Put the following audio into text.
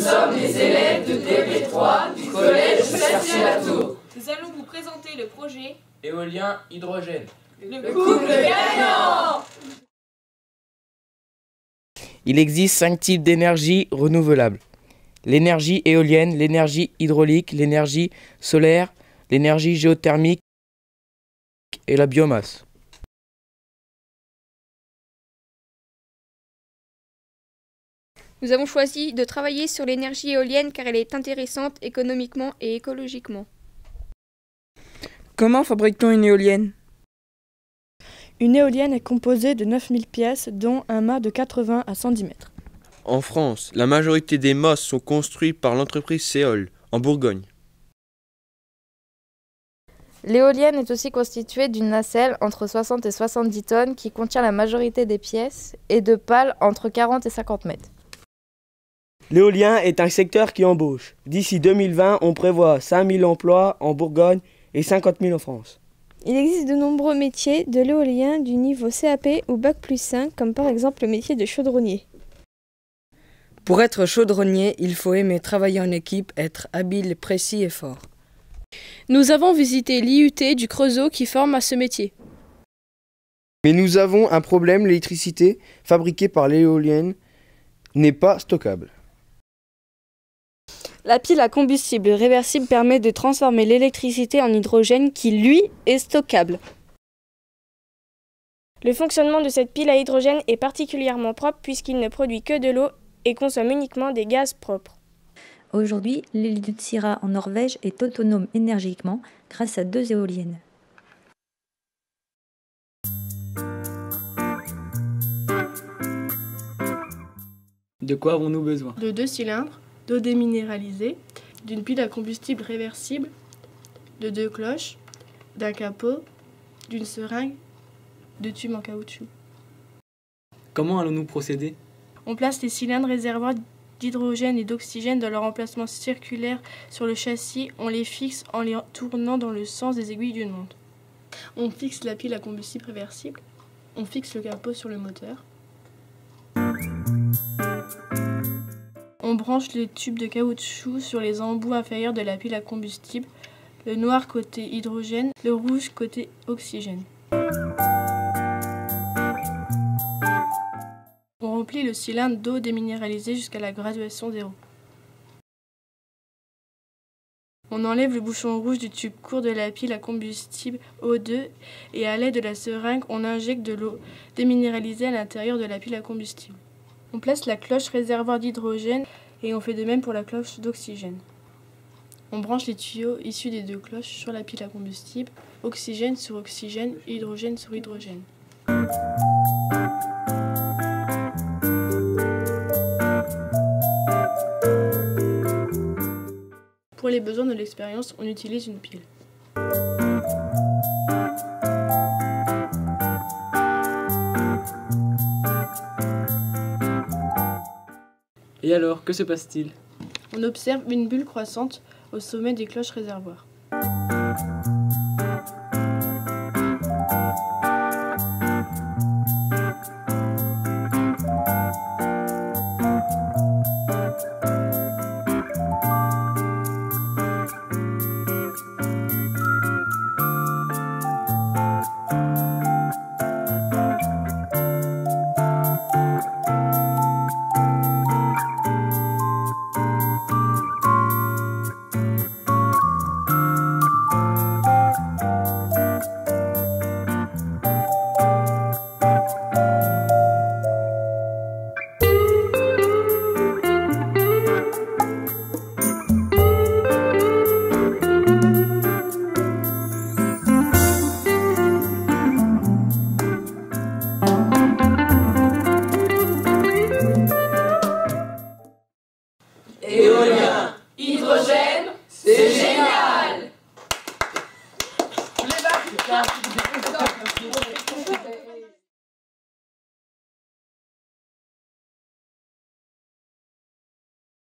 sommes des élèves de DP3 du collège Cercy-la-Tour. Nous allons vous présenter le projet Éolien hydrogène. Le couple gagnant! Il existe 5 types d'énergie renouvelable. L'énergie éolienne, l'énergie hydraulique, l'énergie solaire, l'énergie géothermique et la biomasse. Nous avons choisi de travailler sur l'énergie éolienne car elle est intéressante économiquement et écologiquement. Comment fabrique-t-on une éolienne? Une éolienne est composée de 9000 pièces, dont un mât de 80 à 110 mètres. En France, la majorité des mâts sont construits par l'entreprise Seol, en Bourgogne. L'éolienne est aussi constituée d'une nacelle entre 60 et 70 tonnes qui contient la majorité des pièces et de pales entre 40 et 50 mètres. L'éolien est un secteur qui embauche. D'ici 2020, on prévoit 5000 emplois en Bourgogne et 50 000 en France. Il existe de nombreux métiers de l'éolien du niveau CAP ou Bac+5, comme par exemple le métier de chaudronnier. Pour être chaudronnier, il faut aimer travailler en équipe, être habile, précis et fort. Nous avons visité l'IUT du Creusot qui forme à ce métier. Mais nous avons un problème, l'électricité fabriquée par l'éolienne n'est pas stockable. La pile à combustible réversible permet de transformer l'électricité en hydrogène qui, lui, est stockable. Le fonctionnement de cette pile à hydrogène est particulièrement propre puisqu'il ne produit que de l'eau et consomme uniquement des gaz propres. Aujourd'hui, l'île de Utsira en Norvège est autonome énergiquement grâce à 2 éoliennes. De quoi avons-nous besoin? De 2 cylindres, d'eau déminéralisée, d'une pile à combustible réversible, de 2 cloches, d'un capot, d'une seringue, de tubes en caoutchouc. Comment allons-nous procéder? On place les cylindres réservoirs d'hydrogène et d'oxygène dans leur emplacement circulaire sur le châssis. On les fixe en les tournant dans le sens des aiguilles d'une montre. On fixe la pile à combustible réversible. On fixe le capot sur le moteur. On branche les tubes de caoutchouc sur les embouts inférieurs de la pile à combustible, le noir côté hydrogène, le rouge côté oxygène. On remplit le cylindre d'eau déminéralisée jusqu'à la graduation 0. On enlève le bouchon rouge du tube court de la pile à combustible O2 et à l'aide de la seringue, on injecte de l'eau déminéralisée à l'intérieur de la pile à combustible. On place la cloche réservoir d'hydrogène et on fait de même pour la cloche d'oxygène. On branche les tuyaux issus des 2 cloches sur la pile à combustible, oxygène sur oxygène, hydrogène sur hydrogène. Pour les besoins de l'expérience, on utilise une pile. Et alors, que se passe-t-il? On observe une bulle croissante au sommet des cloches réservoirs.